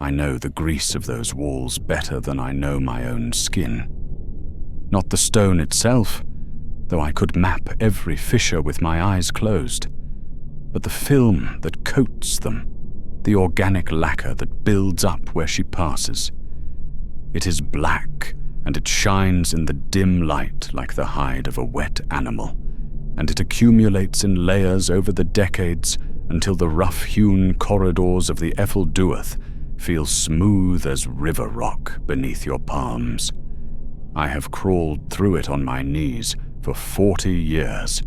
I know the grease of those walls better than I know my own skin. Not the stone itself, though I could map every fissure with my eyes closed, but the film that coats them, the organic lacquer that builds up where she passes. It is black, and it shines in the dim light like the hide of a wet animal, and it accumulates in layers over the decades until the rough-hewn corridors of the Efelduath feel smooth as river rock beneath your palms. I have crawled through it on my knees for 40 years,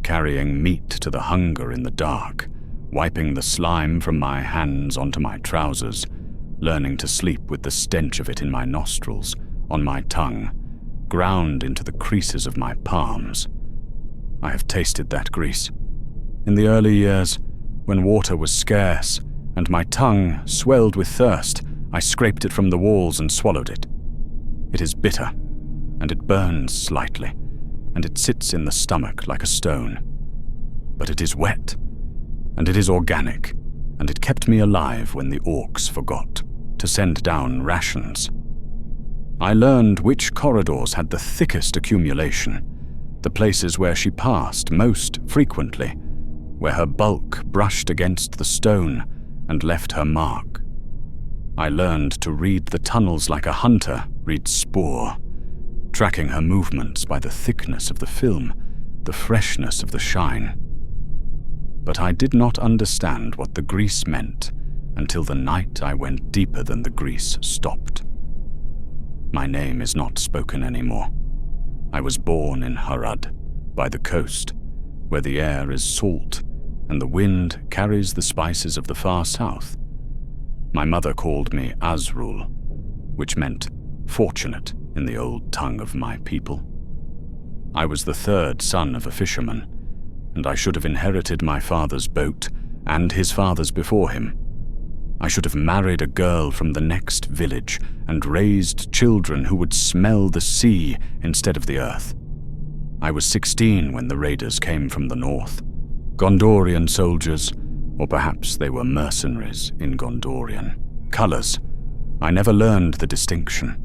carrying meat to the hunger in the dark, wiping the slime from my hands onto my trousers, learning to sleep with the stench of it in my nostrils, on my tongue, ground into the creases of my palms. I have tasted that grease. In the early years, when water was scarce and my tongue swelled with thirst, I scraped it from the walls and swallowed it. It is bitter, and it burns slightly, and it sits in the stomach like a stone. But it is wet, and it is organic, and it kept me alive when the orcs forgot to send down rations. I learned which corridors had the thickest accumulation, the places where she passed most frequently, where her bulk brushed against the stone and left her mark. I learned to read the tunnels like a hunter reads spoor, tracking her movements by the thickness of the film, the freshness of the shine. But I did not understand what the grease meant until the night I went deeper than the grease stopped. My name is not spoken anymore. I was born in Harad, by the coast, where the air is salt and the wind carries the spices of the far south. My mother called me Azrûl, which meant fortunate in the old tongue of my people. I was the third son of a fisherman, and I should have inherited my father's boat and his father's before him. I should have married a girl from the next village and raised children who would smell the sea instead of the earth. I was 16 when the raiders came from the north. Gondorian soldiers, or perhaps they were mercenaries in Gondorian colors. I never learned the distinction.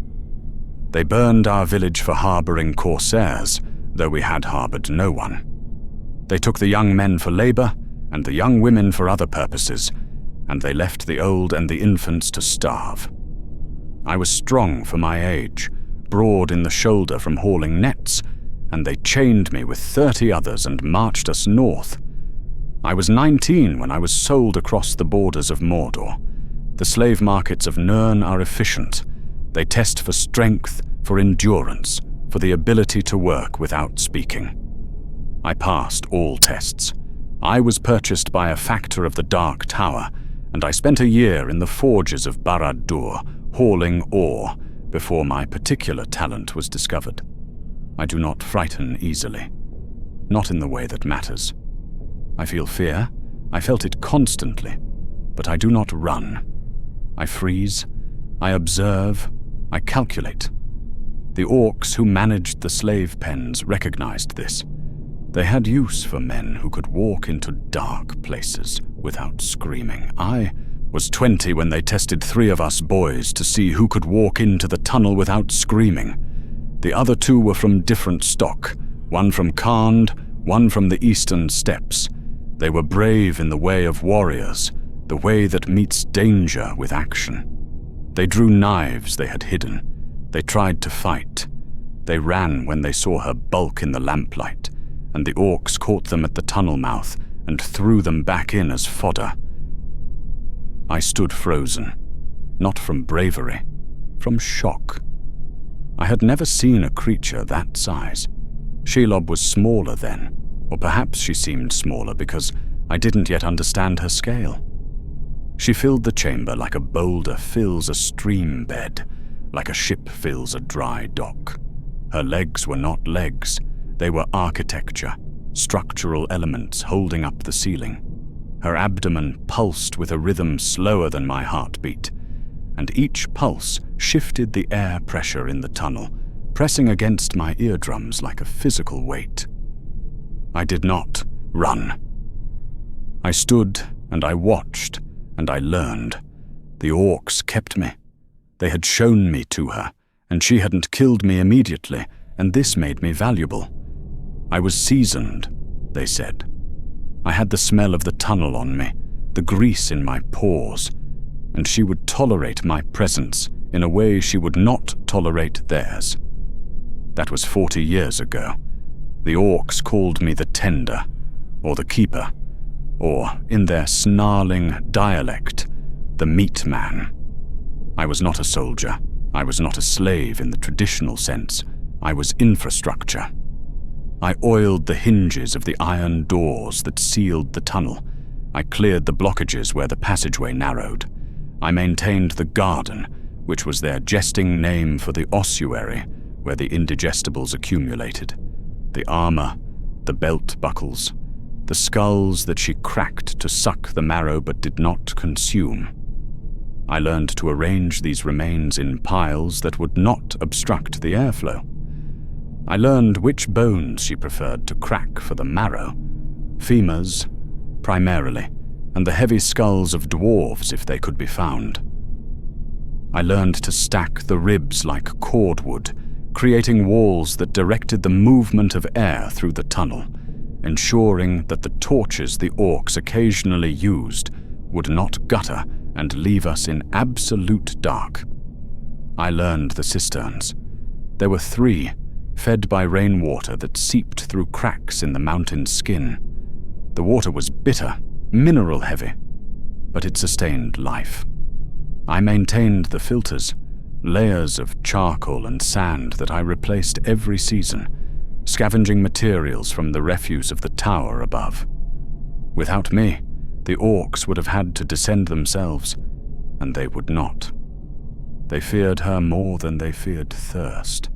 They burned our village for harboring corsairs, though we had harbored no one. They took the young men for labor and the young women for other purposes, and they left the old and the infants to starve. I was strong for my age, broad in the shoulder from hauling nets, and they chained me with 30 others and marched us north. I was 19 when I was sold across the borders of Mordor. The slave markets of Nirn are efficient. They test for strength, for endurance, for the ability to work without speaking. I passed all tests. I was purchased by a factor of the Dark Tower, and I spent a year in the forges of Barad-dûr, hauling ore, before my particular talent was discovered. I do not frighten easily. Not in the way that matters. I feel fear. I felt it constantly, but I do not run. I freeze. I observe. I calculate. The orcs who managed the slave pens recognized this. They had use for men who could walk into dark places without screaming. I was 20 when they tested 3 of us boys to see who could walk into the tunnel without screaming. The other 2 were from different stock, one from Khand, one from the eastern steppes. They were brave in the way of warriors, the way that meets danger with action. They drew knives they had hidden. They tried to fight. They ran when they saw her bulk in the lamplight, and the orcs caught them at the tunnel mouth and threw them back in as fodder. I stood frozen, not from bravery, from shock. I had never seen a creature that size. Shelob was smaller then, or perhaps she seemed smaller because I didn't yet understand her scale. She filled the chamber like a boulder fills a stream bed, like a ship fills a dry dock. Her legs were not legs, they were architecture, structural elements holding up the ceiling. Her abdomen pulsed with a rhythm slower than my heartbeat, and each pulse shifted the air pressure in the tunnel, pressing against my eardrums like a physical weight. I did not run. I stood and I watched and I learned. The orcs kept me. They had shown me to her, and she hadn't killed me immediately, and this made me valuable. I was seasoned, they said. I had the smell of the tunnel on me, the grease in my pores, and she would tolerate my presence in a way she would not tolerate theirs. That was 40 years ago. The orcs called me the Tender, or the Keeper, or, in their snarling dialect, the Meat Man. I was not a soldier. I was not a slave in the traditional sense. I was infrastructure. I oiled the hinges of the iron doors that sealed the tunnel. I cleared the blockages where the passageway narrowed. I maintained the garden, which was their jesting name for the ossuary, where the indigestibles accumulated. The armor, the belt buckles, the skulls that she cracked to suck the marrow but did not consume. I learned to arrange these remains in piles that would not obstruct the airflow. I learned which bones she preferred to crack for the marrow, femurs, primarily, and the heavy skulls of dwarves if they could be found. I learned to stack the ribs like cordwood, creating walls that directed the movement of air through the tunnel, ensuring that the torches the orcs occasionally used would not gutter and leave us in absolute dark. I learned the cisterns. There were 3, fed by rainwater that seeped through cracks in the mountain's skin. The water was bitter, mineral-heavy, but it sustained life. I maintained the filters, layers of charcoal and sand that I replaced every season, scavenging materials from the refuse of the tower above. Without me, the orcs would have had to descend themselves, and they would not. They feared her more than they feared thirst,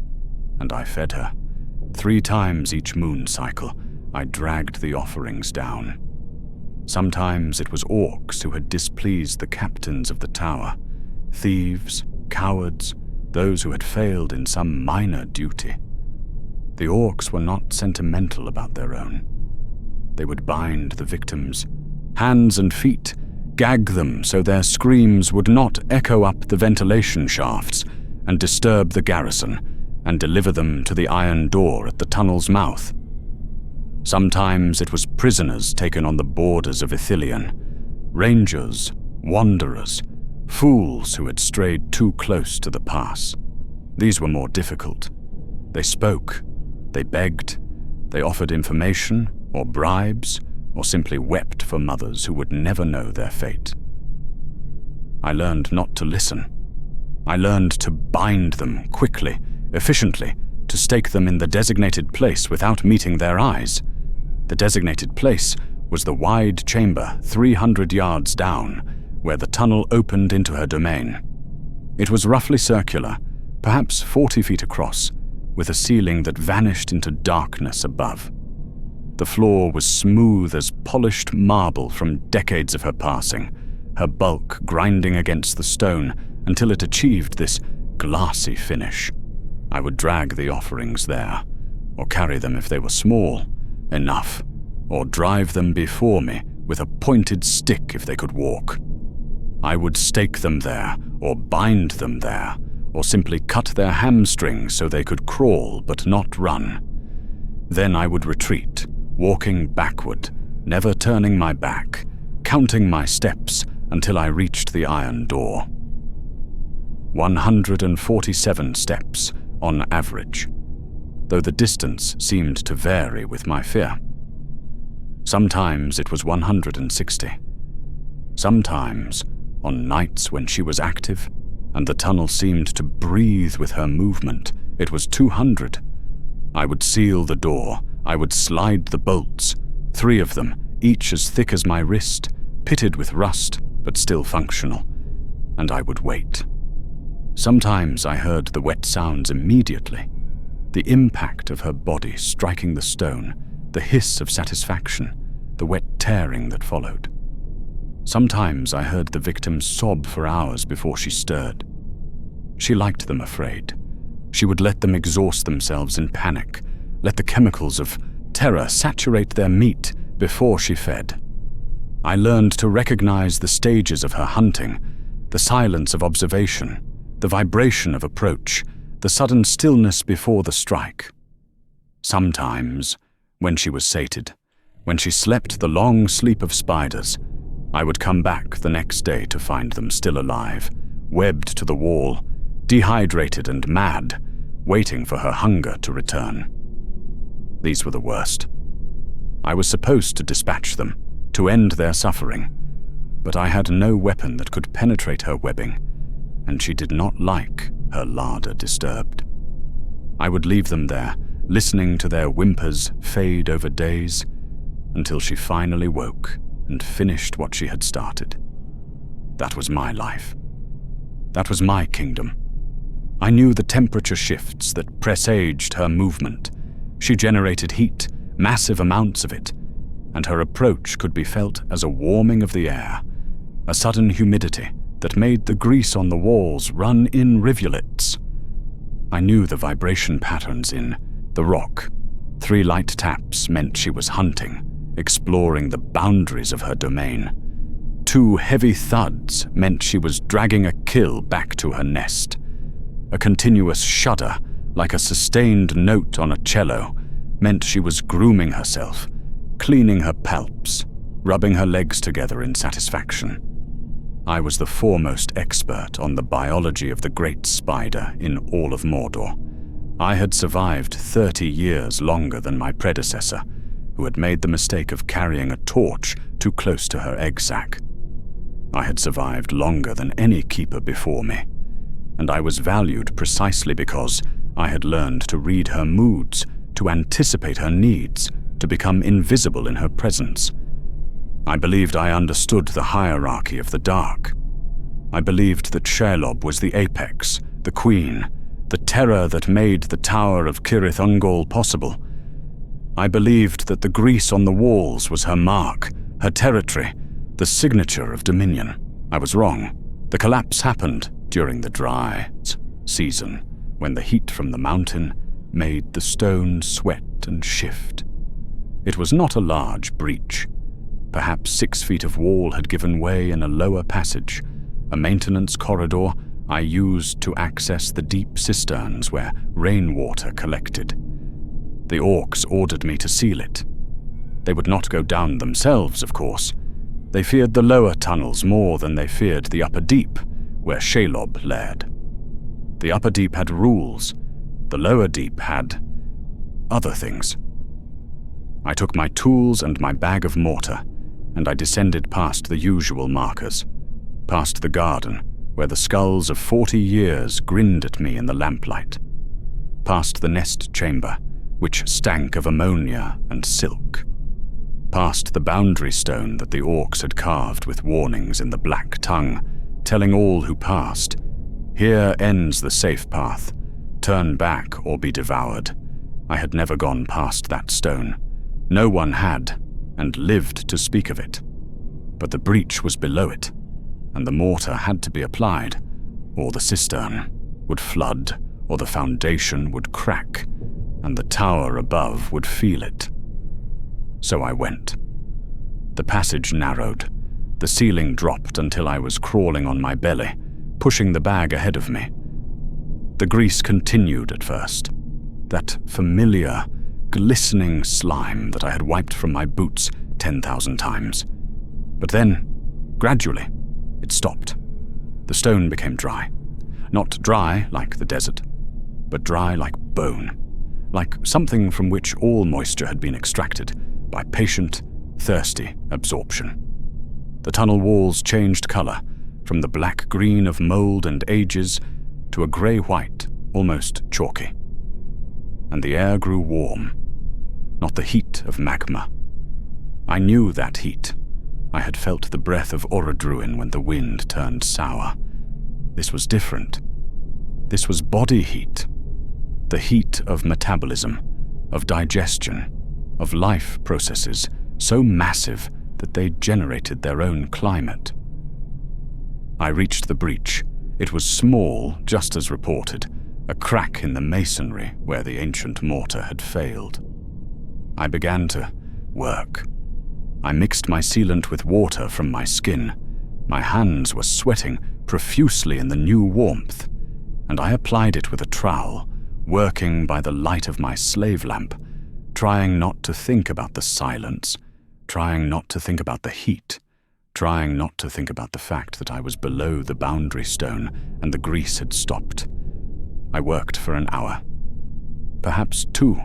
and I fed her. 3 times each moon cycle, I dragged the offerings down. Sometimes it was orcs who had displeased the captains of the tower, thieves, cowards, those who had failed in some minor duty. The orcs were not sentimental about their own. They would bind the victims, hands and feet, gag them so their screams would not echo up the ventilation shafts and disturb the garrison, and deliver them to the iron door at the tunnel's mouth. Sometimes it was prisoners taken on the borders of Ithilien, rangers, wanderers, fools who had strayed too close to the pass. These were more difficult. They spoke, they begged, they offered information or bribes, or simply wept for mothers who would never know their fate. I learned not to listen. I learned to bind them quickly, efficiently, to stake them in the designated place without meeting their eyes. The designated place was the wide chamber 300 yards down, where the tunnel opened into her domain. It was roughly circular, perhaps 40 feet across, with a ceiling that vanished into darkness above. The floor was smooth as polished marble from decades of her passing, her bulk grinding against the stone until it achieved this glassy finish. I would drag the offerings there, or carry them if they were small enough, or drive them before me with a pointed stick if they could walk. I would stake them there, or bind them there, or simply cut their hamstrings so they could crawl but not run. Then I would retreat, walking backward, never turning my back, counting my steps until I reached the iron door. 147 steps on average, though the distance seemed to vary with my fear. Sometimes it was 160. Sometimes, on nights when she was active, and the tunnel seemed to breathe with her movement, it was 200. I would seal the door, I would slide the bolts, 3 of them, each as thick as my wrist, pitted with rust, but still functional, and I would wait. Sometimes I heard the wet sounds immediately, the impact of her body striking the stone, the hiss of satisfaction, the wet tearing that followed. Sometimes I heard the victim sob for hours before she stirred. She liked them afraid. She would let them exhaust themselves in panic, let the chemicals of terror saturate their meat before she fed. I learned to recognize the stages of her hunting, the silence of observation, the vibration of approach, the sudden stillness before the strike. Sometimes, when she was sated, when she slept the long sleep of spiders, I would come back the next day to find them still alive, webbed to the wall, dehydrated and mad, waiting for her hunger to return. These were the worst. I was supposed to dispatch them, to end their suffering, but I had no weapon that could penetrate her webbing, and she did not like her larder disturbed. I would leave them there, listening to their whimpers fade over days, until she finally woke and finished what she had started. That was my life. That was my kingdom. I knew the temperature shifts that presaged her movement. She generated heat, massive amounts of it, and her approach could be felt as a warming of the air, a sudden humidity that made the grease on the walls run in rivulets. I knew the vibration patterns in the rock. 3 light taps meant she was hunting, exploring the boundaries of her domain. 2 heavy thuds meant she was dragging a kill back to her nest. A continuous shudder, like a sustained note on a cello, meant she was grooming herself, cleaning her palps, rubbing her legs together in satisfaction. I was the foremost expert on the biology of the great spider in all of Mordor. I had survived 30 years longer than my predecessor, who had made the mistake of carrying a torch too close to her egg sac. I had survived longer than any keeper before me, and I was valued precisely because I had learned to read her moods, to anticipate her needs, to become invisible in her presence. I believed I understood the hierarchy of the dark. I believed that Shelob was the apex, the queen, the terror that made the tower of Cirith Ungol possible. I believed that the grease on the walls was her mark, her territory, the signature of dominion. I was wrong. The collapse happened during the dry season, when the heat from the mountain made the stone sweat and shift. It was not a large breach. Perhaps 6 feet of wall had given way in a lower passage, a maintenance corridor I used to access the deep cisterns where rainwater collected. The orcs ordered me to seal it. They would not go down themselves, of course. They feared the lower tunnels more than they feared the upper deep, where Shelob led. The upper deep had rules. The lower deep had other things. I took my tools and my bag of mortar, and I descended past the usual markers, past the garden, where the skulls of 40 years grinned at me in the lamplight, past the nest chamber, which stank of ammonia and silk, past the boundary stone that the orcs had carved with warnings in the black tongue, telling all who passed, "Here ends the safe path. Turn back or be devoured." I had never gone past that stone. No one had, and lived to speak of it. But the breach was below it, and the mortar had to be applied, or the cistern would flood, or the foundation would crack, and the tower above would feel it. So I went. The passage narrowed. The ceiling dropped until I was crawling on my belly, pushing the bag ahead of me. The grease continued at first. That familiar, glistening slime that I had wiped from my boots 10,000 times. But then, gradually, it stopped. The stone became dry. Not dry like the desert, but dry like bone, like something from which all moisture had been extracted by patient, thirsty absorption. The tunnel walls changed color, from the black-green of mold and ages to a gray-white, almost chalky. And the air grew warm, not the heat of magma. I knew that heat. I had felt the breath of Orodruin when the wind turned sour. This was different. This was body heat. The heat of metabolism, of digestion, of life processes so massive that they generated their own climate. I reached the breach. It was small, just as reported, a crack in the masonry where the ancient mortar had failed. I began to work. I mixed my sealant with water from my skin. My hands were sweating profusely in the new warmth, and I applied it with a trowel, working by the light of my slave lamp, trying not to think about the silence, trying not to think about the heat, trying not to think about the fact that I was below the boundary stone and the grease had stopped. I worked for an hour, perhaps 2.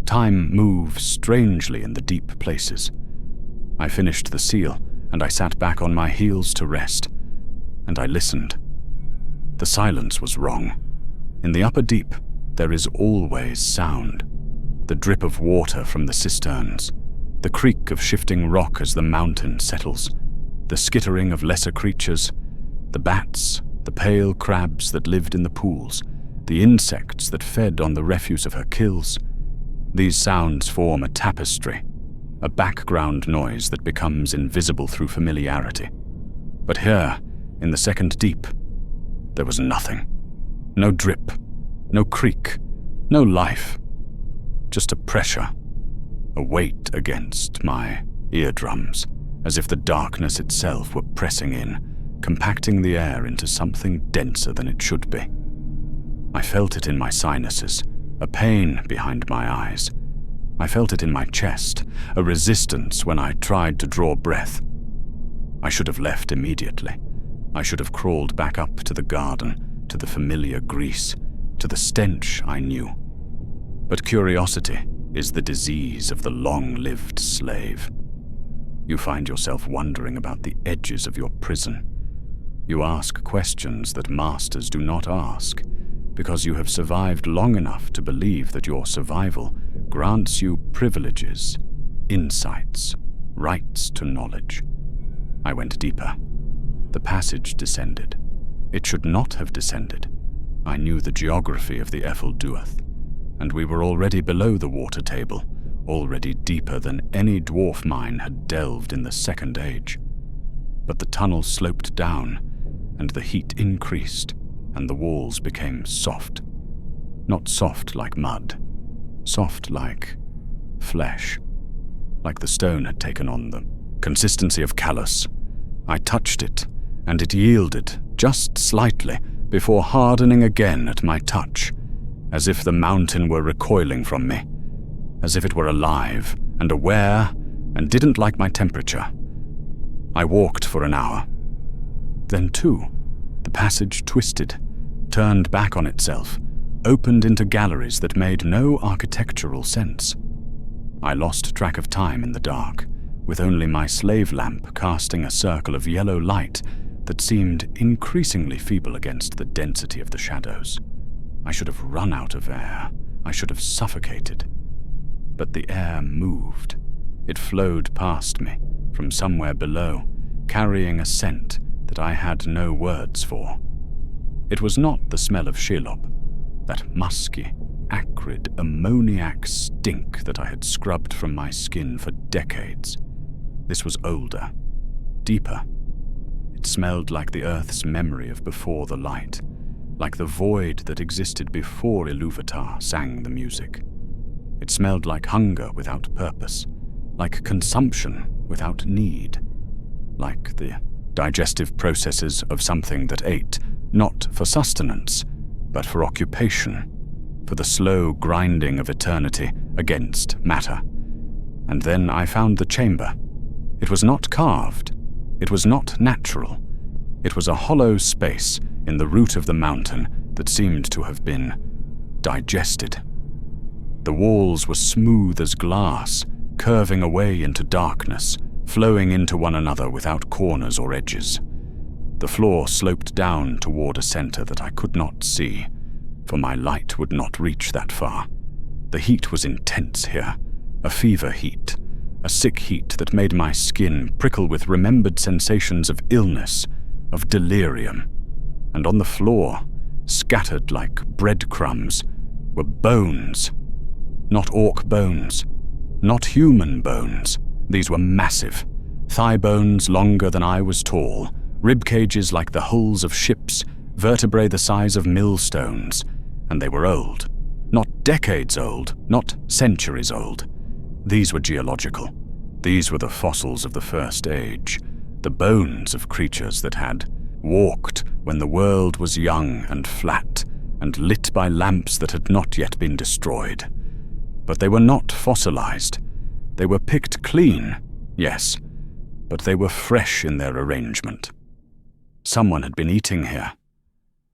Time moves strangely in the deep places. I finished the seal, and I sat back on my heels to rest, and I listened. The silence was wrong. In the upper deep, there is always sound. The drip of water from the cisterns, the creak of shifting rock as the mountain settles, the skittering of lesser creatures, the bats, the pale crabs that lived in the pools, the insects that fed on the refuse of her kills. These sounds form a tapestry, a background noise that becomes invisible through familiarity. But here, in the second deep, there was nothing. No drip, no creak, no life. Just a pressure, a weight against my eardrums, as if the darkness itself were pressing in, compacting the air into something denser than it should be. I felt it in my sinuses, a pain behind my eyes. I felt it in my chest, a resistance when I tried to draw breath. I should have left immediately. I should have crawled back up to the garden, to the familiar grease, to the stench I knew. But curiosity is the disease of the long-lived slave. You find yourself wondering about the edges of your prison. You ask questions that masters do not ask, because you have survived long enough to believe that your survival grants you privileges, insights, rights to knowledge. I went deeper. The passage descended. It should not have descended. I knew the geography of the Duath, and we were already below the water table, already deeper than any dwarf mine had delved in the Second Age. But the tunnel sloped down, and the heat increased, and the walls became soft. Not soft like mud, soft like flesh, like the stone had taken on the consistency of callus. I touched it, and it yielded just slightly before hardening again at my touch, as if the mountain were recoiling from me, as if it were alive and aware and didn't like my temperature. I walked for an hour. Then, too, the passage twisted, turned back on itself, opened into galleries that made no architectural sense. I lost track of time in the dark, with only my slave lamp casting a circle of yellow light that seemed increasingly feeble against the density of the shadows. I should have run out of air. I should have suffocated. But the air moved. It flowed past me, from somewhere below, carrying a scent that I had no words for. It was not the smell of Shelob, that musky, acrid, ammoniac stink that I had scrubbed from my skin for decades. This was older, deeper. It smelled like the earth's memory of before the light, like the void that existed before Ilúvatar sang the music. It smelled like hunger without purpose, like consumption without need, like the digestive processes of something that ate, not for sustenance, but for occupation, for the slow grinding of eternity against matter. And then I found the chamber. It was not carved. It was not natural. It was a hollow space in the root of the mountain that seemed to have been digested. The walls were smooth as glass, curving away into darkness, flowing into one another without corners or edges. The floor sloped down toward a center that I could not see, for my light would not reach that far. The heat was intense here, a fever heat, a sick heat that made my skin prickle with remembered sensations of illness, of delirium. And on the floor, scattered like breadcrumbs, were bones. Not orc bones, not human bones. These were massive, thigh bones longer than I was tall, rib cages like the hulls of ships, vertebrae the size of millstones, and they were old. Not decades old, not centuries old. These were geological. These were the fossils of the First Age, the bones of creatures that had walked when the world was young and flat and lit by lamps that had not yet been destroyed. But they were not fossilized. They were picked clean, yes, but they were fresh in their arrangement. Someone had been eating here.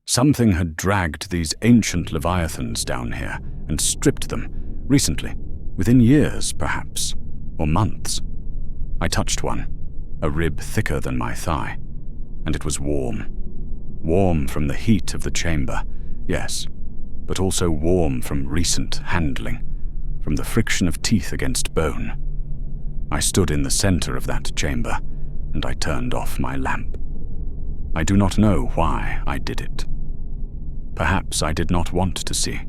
Something had dragged these ancient leviathans down here and stripped them, recently, within years, perhaps, or months. I touched one, a rib thicker than my thigh, and it was warm. Warm from the heat of the chamber, yes, but also warm from recent handling, from the friction of teeth against bone. I stood in the center of that chamber, and I turned off my lamp. I do not know why I did it. Perhaps I did not want to see.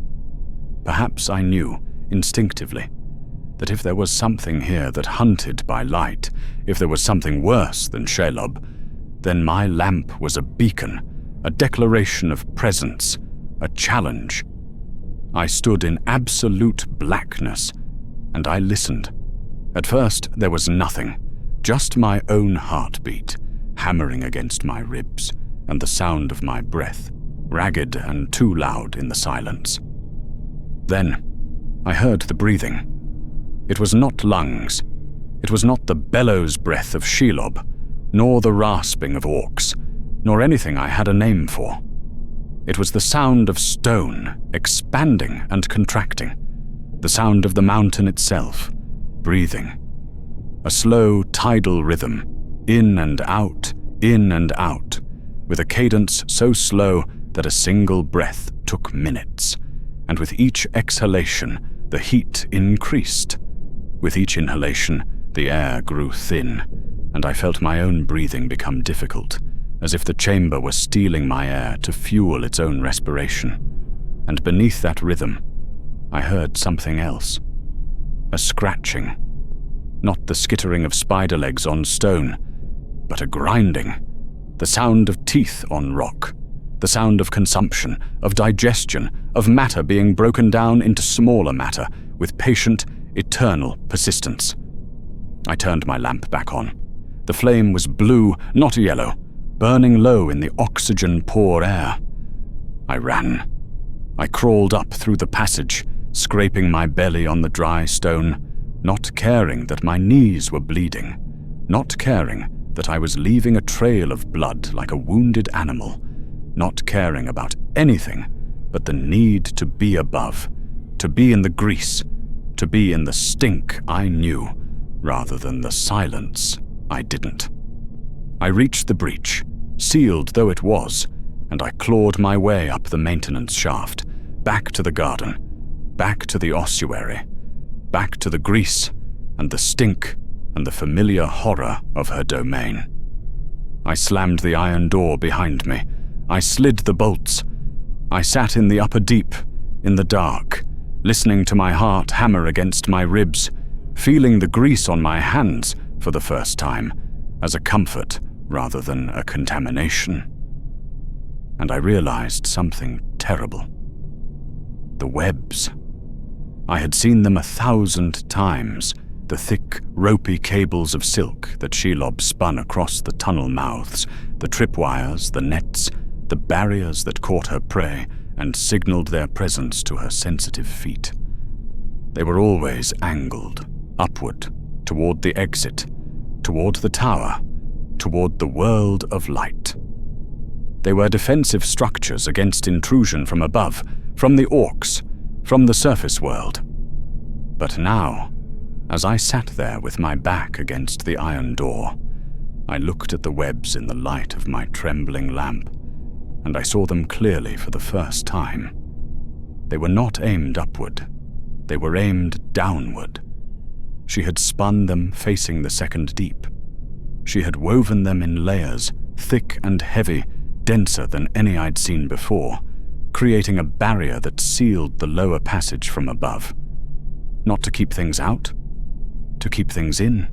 Perhaps I knew, instinctively, that if there was something here that hunted by light, if there was something worse than Shelob, then my lamp was a beacon, a declaration of presence, a challenge. I stood in absolute blackness, and I listened. At first, there was nothing, just my own heartbeat, hammering against my ribs, and the sound of my breath, ragged and too loud in the silence. Then, I heard the breathing. It was not lungs. It was not the bellows breath of Shelob, nor the rasping of orcs, nor anything I had a name for. It was the sound of stone, expanding and contracting, the sound of the mountain itself, breathing. A slow tidal rhythm, in and out, with a cadence so slow that a single breath took minutes, and with each exhalation, the heat increased. With each inhalation, the air grew thin, and I felt my own breathing become difficult, as if the chamber were stealing my air to fuel its own respiration. And beneath that rhythm, I heard something else. A scratching. Not the skittering of spider legs on stone, but a grinding. The sound of teeth on rock. The sound of consumption, of digestion, of matter being broken down into smaller matter with patient, eternal persistence. I turned my lamp back on. The flame was blue, not yellow, burning low in the oxygen-poor air. I ran. I crawled up through the passage, scraping my belly on the dry stone, not caring that my knees were bleeding, not caring that I was leaving a trail of blood like a wounded animal, not caring about anything but the need to be above, to be in the grease, to be in the stink I knew, rather than the silence I didn't. I reached the breach, sealed though it was, and I clawed my way up the maintenance shaft, back to the garden, back to the ossuary, back to the grease and the stink and the familiar horror of her domain. I slammed the iron door behind me. I slid the bolts. I sat in the upper deep, in the dark, listening to my heart hammer against my ribs, feeling the grease on my hands for the first time, as a comfort rather than a contamination. And I realized something terrible. The webs. I had seen them 1,000 times, the thick, ropey cables of silk that Shelob spun across the tunnel mouths, the tripwires, the nets, the barriers that caught her prey and signaled their presence to her sensitive feet. They were always angled, upward, toward the exit, toward the tower, toward the world of light. They were defensive structures against intrusion from above, from the orcs, from the surface world. But now, as I sat there with my back against the iron door, I looked at the webs in the light of my trembling lamp, and I saw them clearly for the first time. They were not aimed upward. They were aimed downward. She had spun them facing the second deep. She had woven them in layers, thick and heavy, denser than any I'd seen before, creating a barrier that sealed the lower passage from above. Not to keep things out, to keep things in.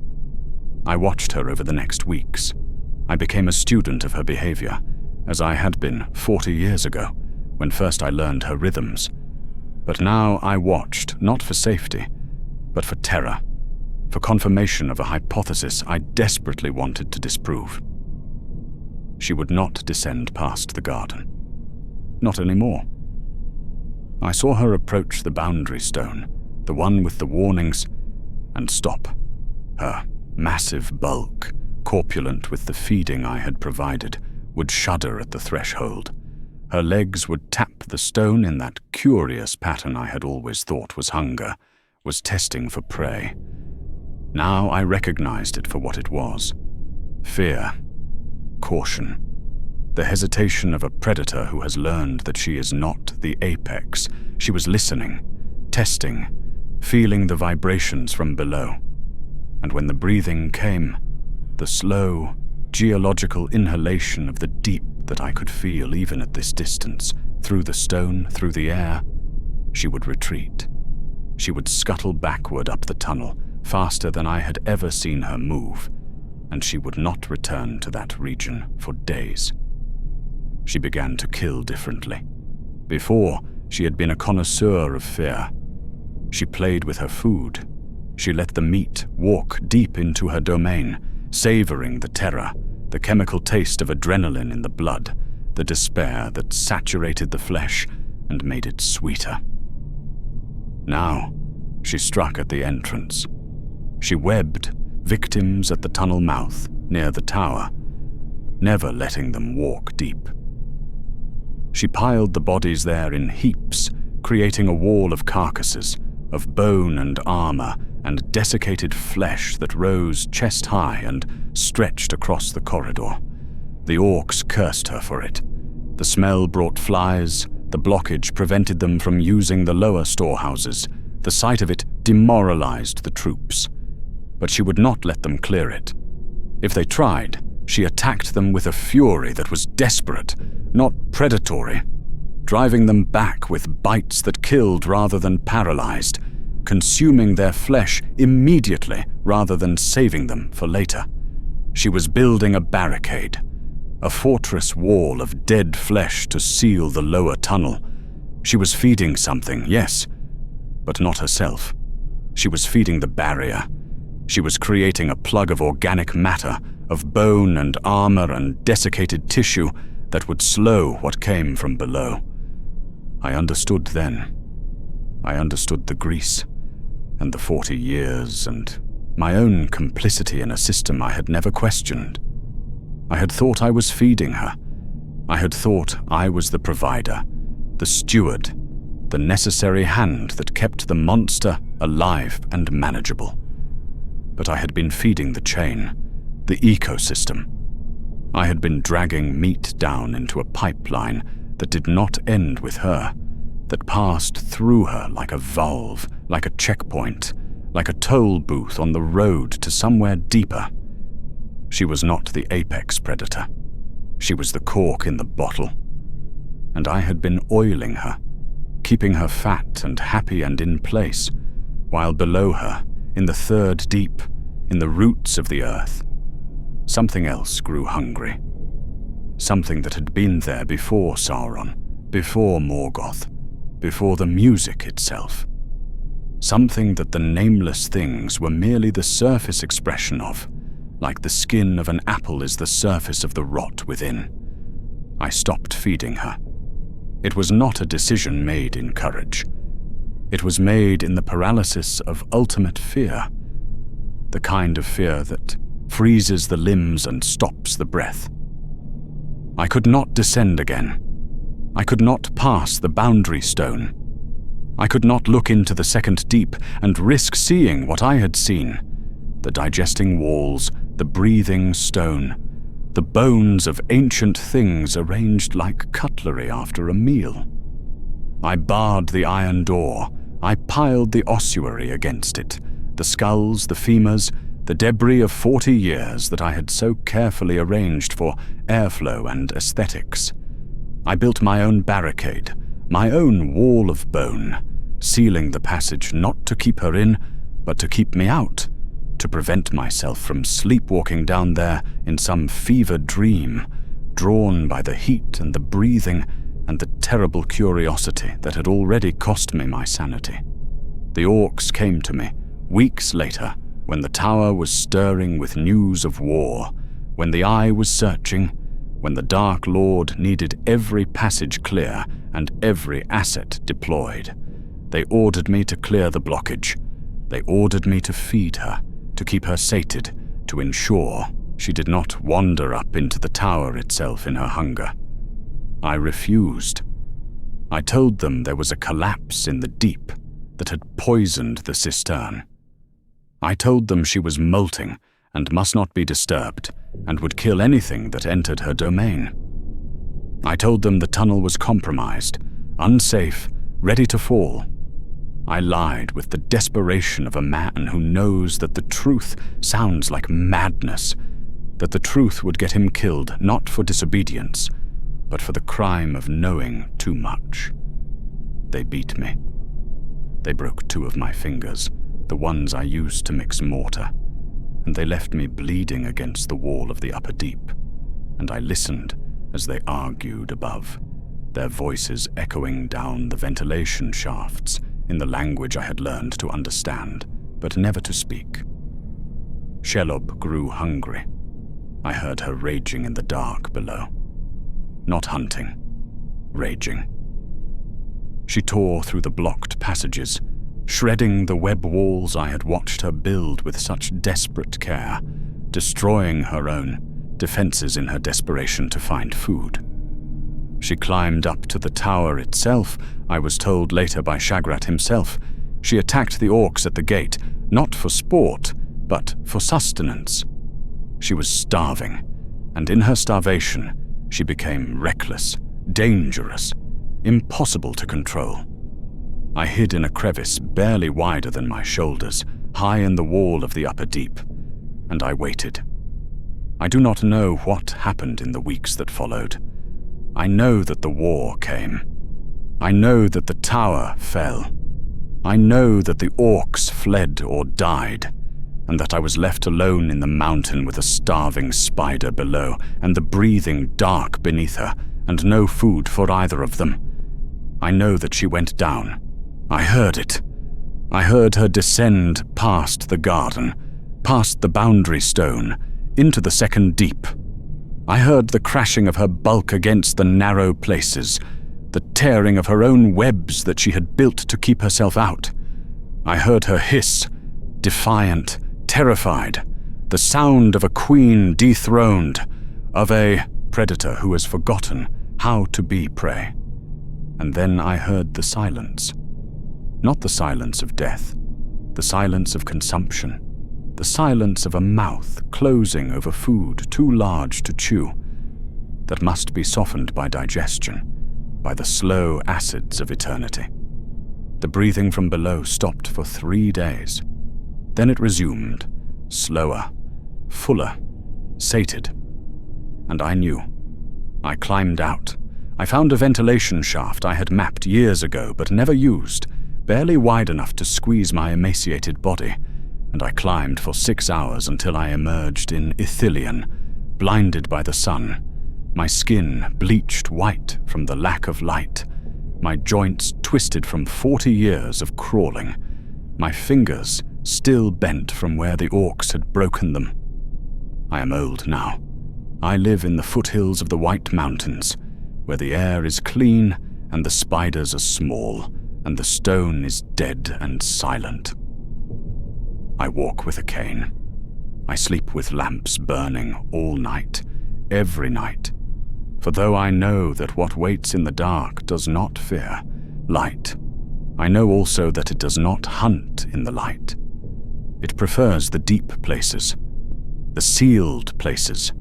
I watched her over the next weeks. I became a student of her behavior, as I had been 40 years ago, when first I learned her rhythms. But now I watched, not for safety, but for terror, for confirmation of a hypothesis I desperately wanted to disprove. She would not descend past the garden. Not anymore. I saw her approach the boundary stone, the one with the warnings, and stop. Her massive bulk, corpulent with the feeding I had provided, would shudder at the threshold. Her legs would tap the stone in that curious pattern I had always thought was hunger, was testing for prey. Now I recognized it for what it was. Fear. Caution. The hesitation of a predator who has learned that she is not the apex. She was listening, testing, feeling the vibrations from below. And when the breathing came, the slow, geological inhalation of the deep that I could feel even at this distance, through the stone, through the air, she would retreat. She would scuttle backward up the tunnel, faster than I had ever seen her move, and she would not return to that region for days. She began to kill differently. Before, she had been a connoisseur of fear. She played with her food. She let the meat walk deep into her domain, savoring the terror, the chemical taste of adrenaline in the blood, the despair that saturated the flesh and made it sweeter. Now, she struck at the entrance. She webbed victims at the tunnel mouth, near the tower, never letting them walk deep. She piled the bodies there in heaps, creating a wall of carcasses, of bone and armor and desiccated flesh that rose chest-high and stretched across the corridor. The orcs cursed her for it. The smell brought flies, the blockage prevented them from using the lower storehouses. The sight of it demoralized the troops. But she would not let them clear it. If they tried, she attacked them with a fury that was desperate, not predatory, driving them back with bites that killed rather than paralyzed, consuming their flesh immediately rather than saving them for later. She was building a barricade, a fortress wall of dead flesh to seal the lower tunnel. She was feeding something, yes, but not herself. She was feeding the barrier. She was creating a plug of organic matter, of bone and armor and desiccated tissue that would slow what came from below. I understood then. I understood the grease, and the 40 years, and my own complicity in a system I had never questioned. I had thought I was feeding her. I had thought I was the provider, the steward, the necessary hand that kept the monster alive and manageable. But I had been feeding the chain, the ecosystem. I had been dragging meat down into a pipeline that did not end with her, that passed through her like a valve, like a checkpoint, like a toll booth on the road to somewhere deeper. She was not the apex predator. She was the cork in the bottle. And I had been oiling her, keeping her fat and happy and in place, while below her, in the third deep, in the roots of the earth, something else grew hungry. Something that had been there before Sauron, before Morgoth, before the music itself. Something that the nameless things were merely the surface expression of, like the skin of an apple is the surface of the rot within. I stopped feeding her. It was not a decision made in courage. It was made in the paralysis of ultimate fear, the kind of fear that freezes the limbs and stops the breath. I could not descend again. I could not pass the boundary stone. I could not look into the second deep and risk seeing what I had seen: the digesting walls, the breathing stone, the bones of ancient things arranged like cutlery after a meal. I barred the iron door. I piled the ossuary against it, the skulls, the femurs, the debris of 40 years that I had so carefully arranged for airflow and aesthetics. I built my own barricade, my own wall of bone, sealing the passage not to keep her in, but to keep me out, to prevent myself from sleepwalking down there in some fevered dream, drawn by the heat and the breathing and the terrible curiosity that had already cost me my sanity. The orcs came to me, weeks later, when the tower was stirring with news of war, when the eye was searching, when the Dark Lord needed every passage clear and every asset deployed. They ordered me to clear the blockage. They ordered me to feed her, to keep her sated, to ensure she did not wander up into the tower itself in her hunger. I refused. I told them there was a collapse in the deep that had poisoned the cistern. I told them she was molting and must not be disturbed, and would kill anything that entered her domain. I told them the tunnel was compromised, unsafe, ready to fall. I lied with the desperation of a man who knows that the truth sounds like madness, that the truth would get him killed not for disobedience, but for the crime of knowing too much. They beat me. They broke 2 of my fingers, the ones I used to mix mortar, and they left me bleeding against the wall of the upper deep, and I listened as they argued above, their voices echoing down the ventilation shafts in the language I had learned to understand, but never to speak. Shelob grew hungry. I heard her raging in the dark below. Not hunting, raging. She tore through the blocked passages, shredding the web walls I had watched her build with such desperate care, destroying her own defenses in her desperation to find food. She climbed up to the tower itself, I was told later by Shagrat himself. She attacked the orcs at the gate, not for sport, but for sustenance. She was starving, and in her starvation, she became reckless, dangerous, impossible to control. I hid in a crevice barely wider than my shoulders, high in the wall of the upper deep, and I waited. I do not know what happened in the weeks that followed. I know that the war came. I know that the tower fell. I know that the orcs fled or died, and that I was left alone in the mountain with a starving spider below and the breathing dark beneath her, and no food for either of them. I know that she went down. I heard it. I heard her descend past the garden, past the boundary stone, into the second deep. I heard the crashing of her bulk against the narrow places, the tearing of her own webs that she had built to keep herself out. I heard her hiss, defiant, terrified, the sound of a queen dethroned, of a predator who has forgotten how to be prey. And then I heard the silence. Not the silence of death, the silence of consumption, the silence of a mouth closing over food too large to chew, that must be softened by digestion, by the slow acids of eternity. The breathing from below stopped for 3 days. Then it resumed, slower, fuller, sated. And I knew. I climbed out. I found a ventilation shaft I had mapped years ago but never used, barely wide enough to squeeze my emaciated body, and I climbed for 6 hours until I emerged in Ithilien, blinded by the sun, my skin bleached white from the lack of light, my joints twisted from 40 years of crawling, my fingers still bent from where the orcs had broken them. I am old now. I live in the foothills of the White Mountains, where the air is clean and the spiders are small, and the stone is dead and silent. I walk with a cane. I sleep with lamps burning all night, every night. For though I know that what waits in the dark does not fear light, I know also that it does not hunt in the light. It prefers the deep places, the sealed places,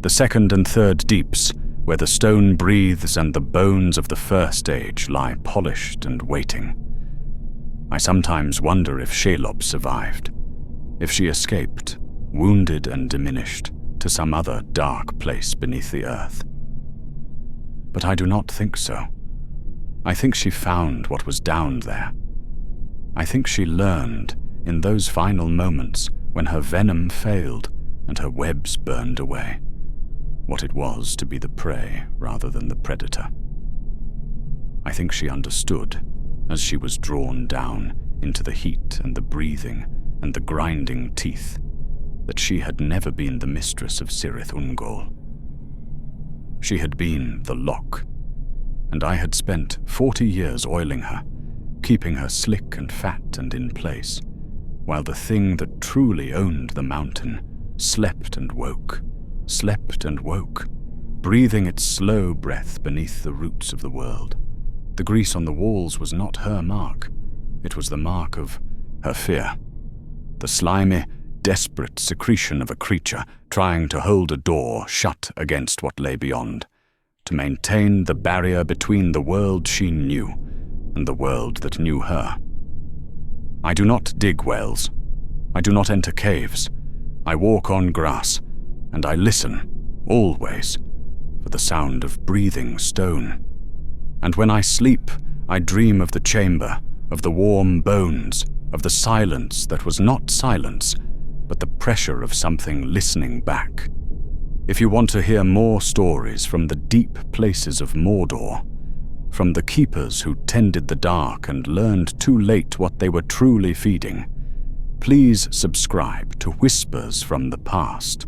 the second and third deeps, where the stone breathes and the bones of the first age lie polished and waiting. I sometimes wonder if Shelob survived, if she escaped, wounded and diminished, to some other dark place beneath the earth. But I do not think so. I think she found what was down there. I think she learned, in those final moments when her venom failed and her webs burned away, what it was to be the prey rather than the predator. I think she understood, as she was drawn down into the heat and the breathing and the grinding teeth, that she had never been the mistress of Cirith Ungol. She had been the lock, and I had spent 40 years oiling her, keeping her slick and fat and in place, while the thing that truly owned the mountain slept and woke, breathing its slow breath beneath the roots of the world. The grease on the walls was not her mark. It was the mark of her fear, the slimy, desperate secretion of a creature trying to hold a door shut against what lay beyond, to maintain the barrier between the world she knew and the world that knew her. I do not dig wells. I do not enter caves. I walk on grass, and I listen, always, for the sound of breathing stone. And when I sleep, I dream of the chamber, of the warm bones, of the silence that was not silence, but the pressure of something listening back. If you want to hear more stories from the deep places of Mordor, from the keepers who tended the dark and learned too late what they were truly feeding, please subscribe to Whispers from the Past.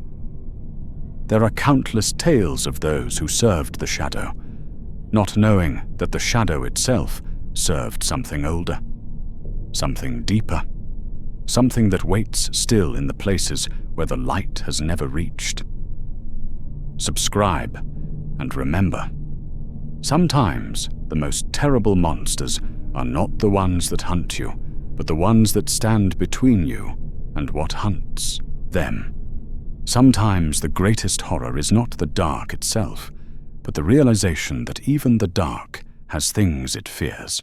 There are countless tales of those who served the shadow, not knowing that the shadow itself served something older, something deeper, something that waits still in the places where the light has never reached. Subscribe, and remember, sometimes the most terrible monsters are not the ones that hunt you, but the ones that stand between you and what hunts them. Sometimes the greatest horror is not the dark itself, but the realization that even the dark has things it fears.